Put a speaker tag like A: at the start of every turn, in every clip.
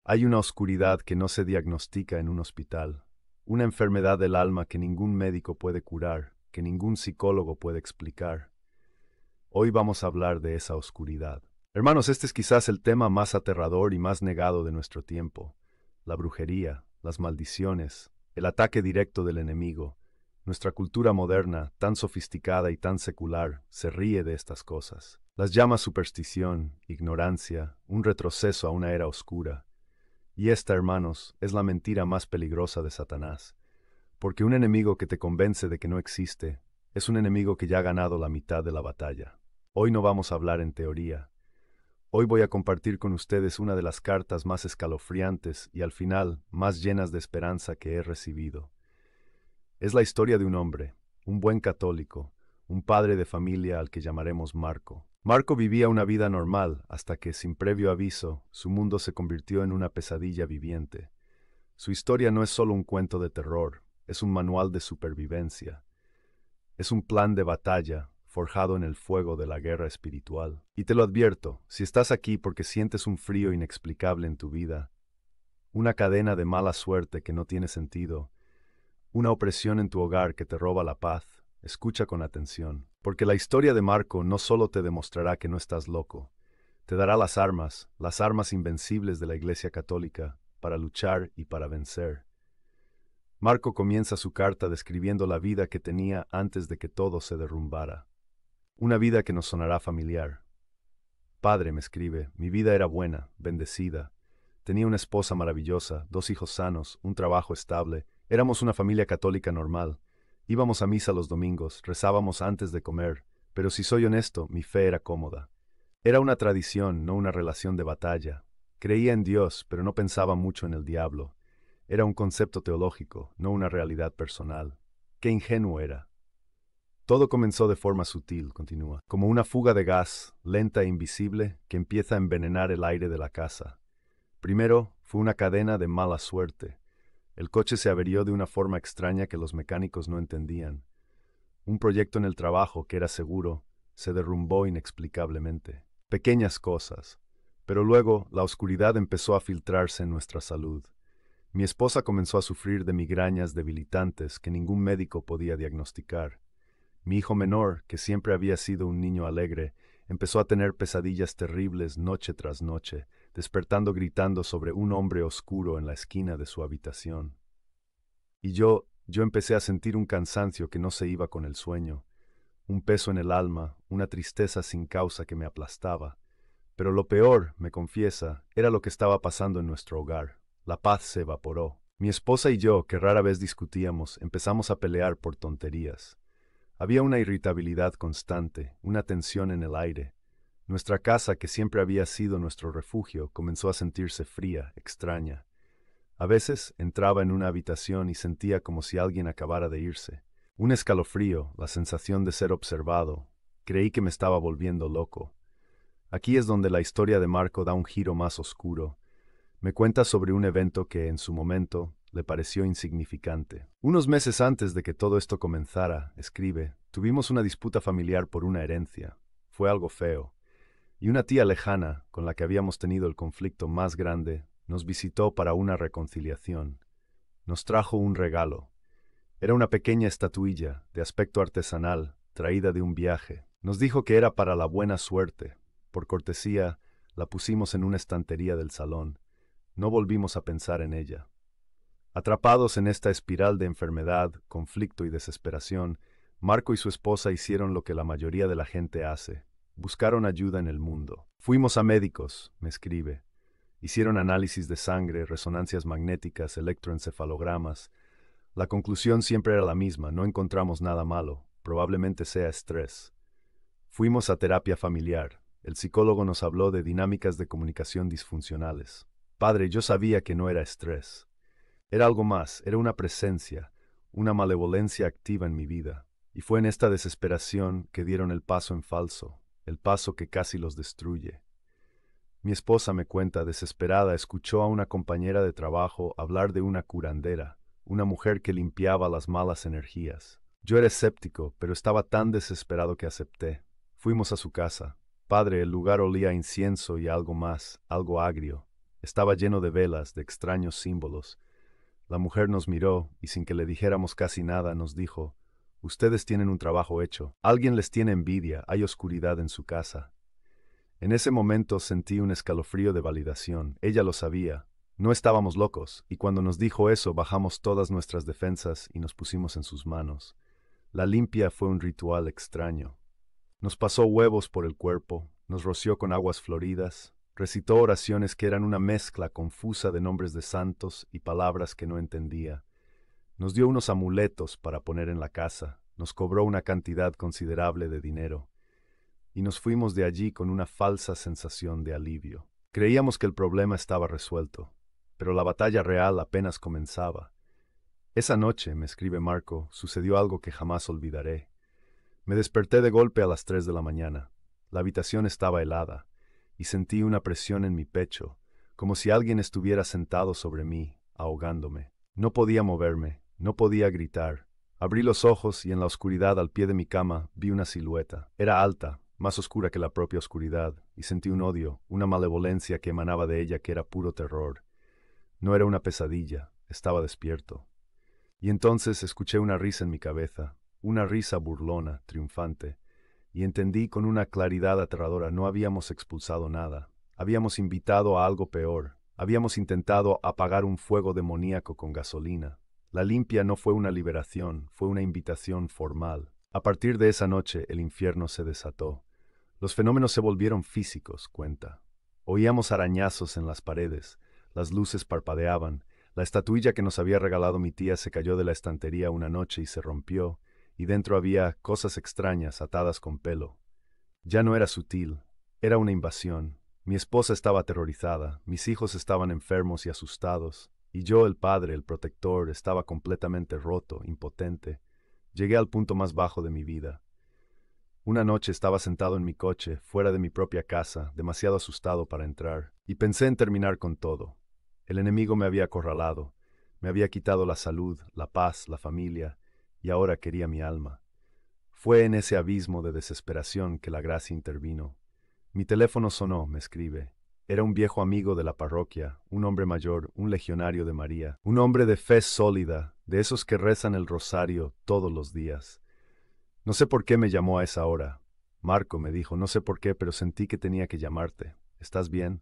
A: Hay una oscuridad que no se diagnostica en un hospital, una enfermedad del alma que ningún médico puede curar, que ningún psicólogo puede explicar. Hoy vamos a hablar de esa oscuridad. Hermanos, este es quizás el tema más aterrador y más negado de nuestro tiempo. La brujería, las maldiciones, el ataque directo del enemigo. Nuestra cultura moderna, tan sofisticada y tan secular, se ríe de estas cosas. Las llama superstición, ignorancia, un retroceso a una era oscura. Y esta, hermanos, es la mentira más peligrosa de Satanás. Porque un enemigo que te convence de que no existe, es un enemigo que ya ha ganado la mitad de la batalla. Hoy no vamos a hablar en teoría. Hoy voy a compartir con ustedes una de las cartas más escalofriantes y al final más llenas de esperanza que he recibido. Es la historia de un hombre, un buen católico, un padre de familia al que llamaremos Marco. Marco vivía una vida normal hasta que, sin previo aviso, su mundo se convirtió en una pesadilla viviente. Su historia no es solo un cuento de terror, es un manual de supervivencia. Es un plan de batalla forjado en el fuego de la guerra espiritual. Y te lo advierto, si estás aquí porque sientes un frío inexplicable en tu vida, una cadena de mala suerte que no tiene sentido, una opresión en tu hogar que te roba la paz, escucha con atención, porque la historia de Marco no solo te demostrará que no estás loco, te dará las armas invencibles de la Iglesia Católica, para luchar y para vencer. Marco comienza su carta describiendo la vida que tenía antes de que todo se derrumbara. Una vida que nos sonará familiar. Padre, me escribe, mi vida era buena, bendecida. Tenía una esposa maravillosa, 2 hijos sanos, un trabajo estable. Éramos una familia católica normal. Íbamos a misa los domingos, rezábamos antes de comer, pero si soy honesto, mi fe era cómoda. Era una tradición, no una relación de batalla. Creía en Dios, pero no pensaba mucho en el diablo. Era un concepto teológico, no una realidad personal. Qué ingenuo era. Todo comenzó de forma sutil, continúa, como una fuga de gas, lenta e invisible, que empieza a envenenar el aire de la casa. Primero, fue una cadena de mala suerte. El coche se averió de una forma extraña que los mecánicos no entendían. Un proyecto en el trabajo, que era seguro, se derrumbó inexplicablemente. Pequeñas cosas. Pero luego, la oscuridad empezó a filtrarse en nuestra salud. Mi esposa comenzó a sufrir de migrañas debilitantes que ningún médico podía diagnosticar. Mi hijo menor, que siempre había sido un niño alegre, empezó a tener pesadillas terribles noche tras noche, despertando gritando sobre un hombre oscuro en la esquina de su habitación. Y yo empecé a sentir un cansancio que no se iba con el sueño, un peso en el alma, una tristeza sin causa que me aplastaba. Pero lo peor, me confiesa, era lo que estaba pasando en nuestro hogar. La paz se evaporó. Mi esposa y yo, que rara vez discutíamos, empezamos a pelear por tonterías. Había una irritabilidad constante, una tensión en el aire. Nuestra casa, que siempre había sido nuestro refugio, comenzó a sentirse fría, extraña. A veces entraba en una habitación y sentía como si alguien acabara de irse. Un escalofrío, la sensación de ser observado. Creí que me estaba volviendo loco. Aquí es donde la historia de Marco da un giro más oscuro. Me cuenta sobre un evento que, en su momento, le pareció insignificante. Unos meses antes de que todo esto comenzara, escribe, tuvimos una disputa familiar por una herencia. Fue algo feo. Y una tía lejana, con la que habíamos tenido el conflicto más grande, nos visitó para una reconciliación. Nos trajo un regalo. Era una pequeña estatuilla, de aspecto artesanal, traída de un viaje. Nos dijo que era para la buena suerte. Por cortesía, la pusimos en una estantería del salón. No volvimos a pensar en ella. Atrapados en esta espiral de enfermedad, conflicto y desesperación, Marco y su esposa hicieron lo que la mayoría de la gente hace. Buscaron ayuda en el mundo. Fuimos a médicos, me escribe. Hicieron análisis de sangre, resonancias magnéticas, electroencefalogramas. La conclusión siempre era la misma, no encontramos nada malo, probablemente sea estrés. Fuimos a terapia familiar. El psicólogo nos habló de dinámicas de comunicación disfuncionales. Padre, yo sabía que no era estrés. Era algo más, era una presencia, una malevolencia activa en mi vida. Y fue en esta desesperación que dieron el paso en falso, el paso que casi los destruye. Mi esposa, me cuenta, desesperada, escuchó a una compañera de trabajo hablar de una curandera, una mujer que limpiaba las malas energías. Yo era escéptico, pero estaba tan desesperado que acepté. Fuimos a su casa. Padre, el lugar olía a incienso y algo más, algo agrio. Estaba lleno de velas, de extraños símbolos. La mujer nos miró y sin que le dijéramos casi nada nos dijo: «Ustedes tienen un trabajo hecho. Alguien les tiene envidia, hay oscuridad en su casa». En ese momento sentí un escalofrío de validación. Ella lo sabía. No estábamos locos, y cuando nos dijo eso bajamos todas nuestras defensas y nos pusimos en sus manos. La limpia fue un ritual extraño. Nos pasó huevos por el cuerpo, nos roció con aguas floridas, recitó oraciones que eran una mezcla confusa de nombres de santos y palabras que no entendía. Nos dio unos amuletos para poner en la casa, nos cobró una cantidad considerable de dinero, y nos fuimos de allí con una falsa sensación de alivio. Creíamos que el problema estaba resuelto, pero la batalla real apenas comenzaba. Esa noche, me escribe Marco, sucedió algo que jamás olvidaré. Me desperté de golpe a las 3 de la mañana. La habitación estaba helada, y sentí una presión en mi pecho, como si alguien estuviera sentado sobre mí, ahogándome. No podía moverme, no podía gritar. Abrí los ojos y en la oscuridad al pie de mi cama vi una silueta. Era alta, más oscura que la propia oscuridad, y sentí un odio, una malevolencia que emanaba de ella que era puro terror. No era una pesadilla, estaba despierto. Y entonces escuché una risa en mi cabeza, una risa burlona, triunfante, y entendí con una claridad aterradora: no habíamos expulsado nada, habíamos invitado a algo peor, habíamos intentado apagar un fuego demoníaco con gasolina. La limpia no fue una liberación, fue una invitación formal. A partir de esa noche el infierno se desató. Los fenómenos se volvieron físicos, cuenta. Oíamos arañazos en las paredes, las luces parpadeaban, la estatuilla que nos había regalado mi tía se cayó de la estantería una noche y se rompió, y dentro había cosas extrañas atadas con pelo. Ya no era sutil, era una invasión. Mi esposa estaba aterrorizada, mis hijos estaban enfermos y asustados, y yo, el padre, el protector, estaba completamente roto, impotente. Llegué al punto más bajo de mi vida. Una noche estaba sentado en mi coche, fuera de mi propia casa, demasiado asustado para entrar, y pensé en terminar con todo. El enemigo me había acorralado, me había quitado la salud, la paz, la familia, y ahora quería mi alma. Fue en ese abismo de desesperación que la gracia intervino. Mi teléfono sonó, me escribe. Era un viejo amigo de la parroquia, un hombre mayor, un legionario de María, un hombre de fe sólida, de esos que rezan el rosario todos los días. No sé por qué me llamó a esa hora. Marco, me dijo, no sé por qué, pero sentí que tenía que llamarte. ¿Estás bien?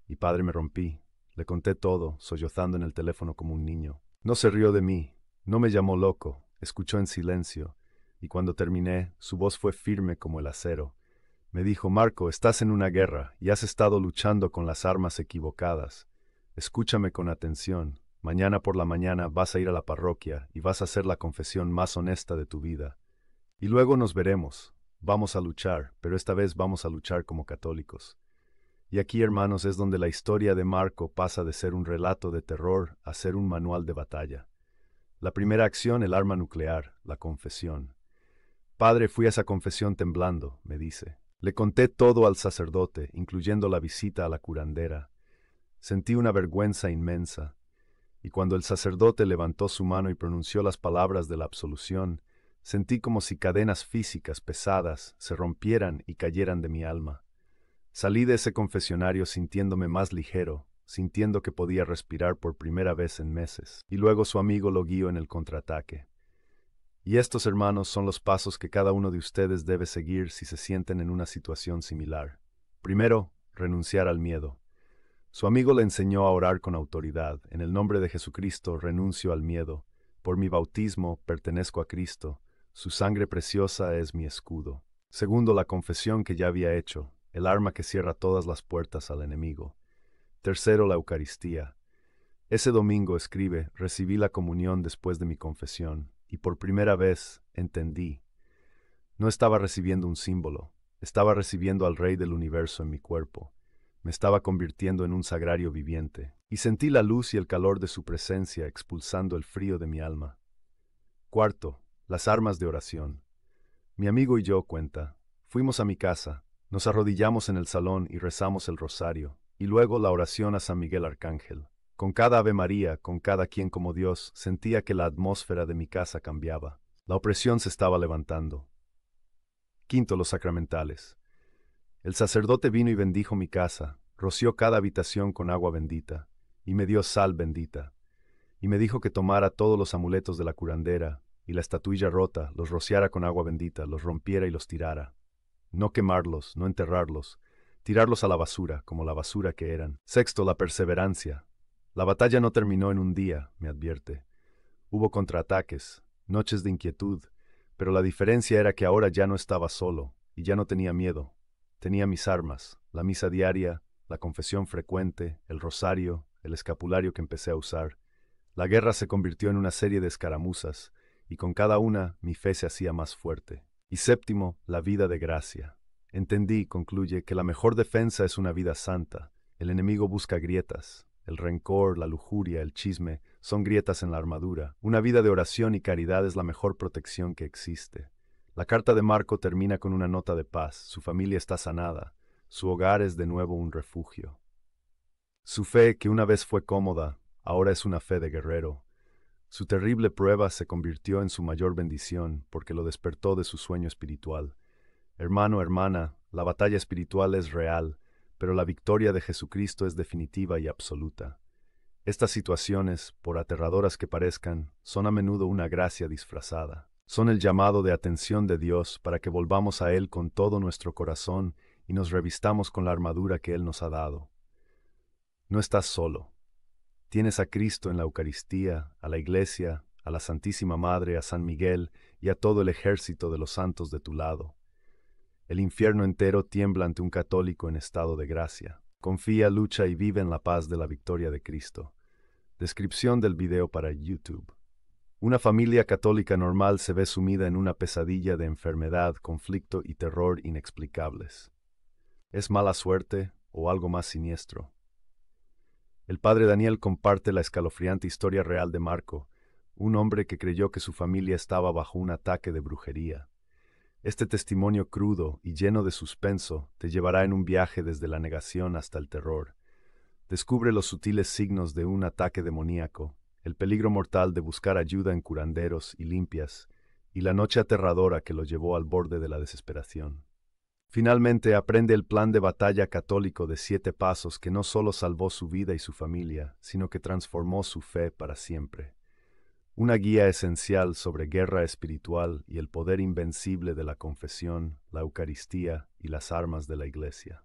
A: Y padre, me rompí. Le conté todo, sollozando en el teléfono como un niño. No se rió de mí, no me llamó loco, escuchó en silencio, y cuando terminé, su voz fue firme como el acero. Me dijo: Marco, estás en una guerra y has estado luchando con las armas equivocadas. Escúchame con atención. Mañana por la mañana vas a ir a la parroquia y vas a hacer la confesión más honesta de tu vida. Y luego nos veremos. Vamos a luchar, pero esta vez vamos a luchar como católicos. Y aquí, hermanos, es donde la historia de Marco pasa de ser un relato de terror a ser un manual de batalla. La primera acción, el arma nuclear, la confesión. Padre, fui a esa confesión temblando, me dice. Le conté todo al sacerdote, incluyendo la visita a la curandera. Sentí una vergüenza inmensa, y cuando el sacerdote levantó su mano y pronunció las palabras de la absolución, sentí como si cadenas físicas pesadas se rompieran y cayeran de mi alma. Salí de ese confesionario sintiéndome más ligero, sintiendo que podía respirar por primera vez en meses, y luego su amigo lo guió en el contraataque. Y estos, hermanos, son los pasos que cada uno de ustedes debe seguir si se sienten en una situación similar. Primero, renunciar al miedo. Su amigo le enseñó a orar con autoridad. En el nombre de Jesucristo renuncio al miedo. Por mi bautismo pertenezco a Cristo. Su sangre preciosa es mi escudo. Segundo, la confesión que ya había hecho, el arma que cierra todas las puertas al enemigo. Tercero, la Eucaristía. Ese domingo, escribe, recibí la comunión después de mi confesión, y por primera vez entendí. No estaba recibiendo un símbolo, estaba recibiendo al Rey del universo en mi cuerpo. Me estaba convirtiendo en un sagrario viviente, y sentí la luz y el calor de su presencia expulsando el frío de mi alma. Cuarto, las armas de oración. Mi amigo y yo, cuenta, fuimos a mi casa, nos arrodillamos en el salón y rezamos el rosario, y luego la oración a San Miguel Arcángel. Con cada Ave María, con cada quien como Dios, sentía que la atmósfera de mi casa cambiaba. La opresión se estaba levantando. Quinto, los sacramentales. El sacerdote vino y bendijo mi casa. roció cada habitación con agua bendita, y me dio sal bendita, y me dijo que tomara todos los amuletos de la curandera, y la estatuilla rota, los rociara con agua bendita, los rompiera y los tirara. No quemarlos, no enterrarlos, tirarlos a la basura, como la basura que eran. Sexto, la perseverancia. La batalla no terminó en un día, me advierte. Hubo contraataques, noches de inquietud, pero la diferencia era que ahora ya no estaba solo, y ya no tenía miedo. Tenía mis armas, la misa diaria, la confesión frecuente, el rosario, el escapulario que empecé a usar. La guerra se convirtió en una serie de escaramuzas, y con cada una mi fe se hacía más fuerte. Y séptimo, la vida de gracia. Entendí, concluye, que la mejor defensa es una vida santa. El enemigo busca grietas. El rencor, la lujuria, el chisme, son grietas en la armadura. Una vida de oración y caridad es la mejor protección que existe. La carta de Marco termina con una nota de paz. Su familia está sanada. Su hogar es de nuevo un refugio. Su fe, que una vez fue cómoda, ahora es una fe de guerrero. Su terrible prueba se convirtió en su mayor bendición porque lo despertó de su sueño espiritual. Hermano, hermana, la batalla espiritual es real, pero la victoria de Jesucristo es definitiva y absoluta. Estas situaciones, por aterradoras que parezcan, son a menudo una gracia disfrazada. Son el llamado de atención de Dios para que volvamos a Él con todo nuestro corazón y nos revistamos con la armadura que Él nos ha dado. No estás solo. Tienes a Cristo en la Eucaristía, a la Iglesia, a la Santísima Madre, a San Miguel y a todo el ejército de los santos de tu lado. El infierno entero tiembla ante un católico en estado de gracia. Confía, lucha y vive en la paz de la victoria de Cristo. Descripción del video para YouTube. Una familia católica normal se ve sumida en una pesadilla de enfermedad, conflicto y terror inexplicables. ¿Es mala suerte o algo más siniestro? El padre Daniel comparte la escalofriante historia real de Marco, un hombre que creyó que su familia estaba bajo un ataque de brujería. Este testimonio crudo y lleno de suspenso te llevará en un viaje desde la negación hasta el terror. Descubre los sutiles signos de un ataque demoníaco, el peligro mortal de buscar ayuda en curanderos y limpias, y la noche aterradora que lo llevó al borde de la desesperación. Finalmente aprende el plan de batalla católico de 7 pasos que no solo salvó su vida y su familia, sino que transformó su fe para siempre. Una guía esencial sobre guerra espiritual y el poder invencible de la confesión, la Eucaristía y las armas de la Iglesia.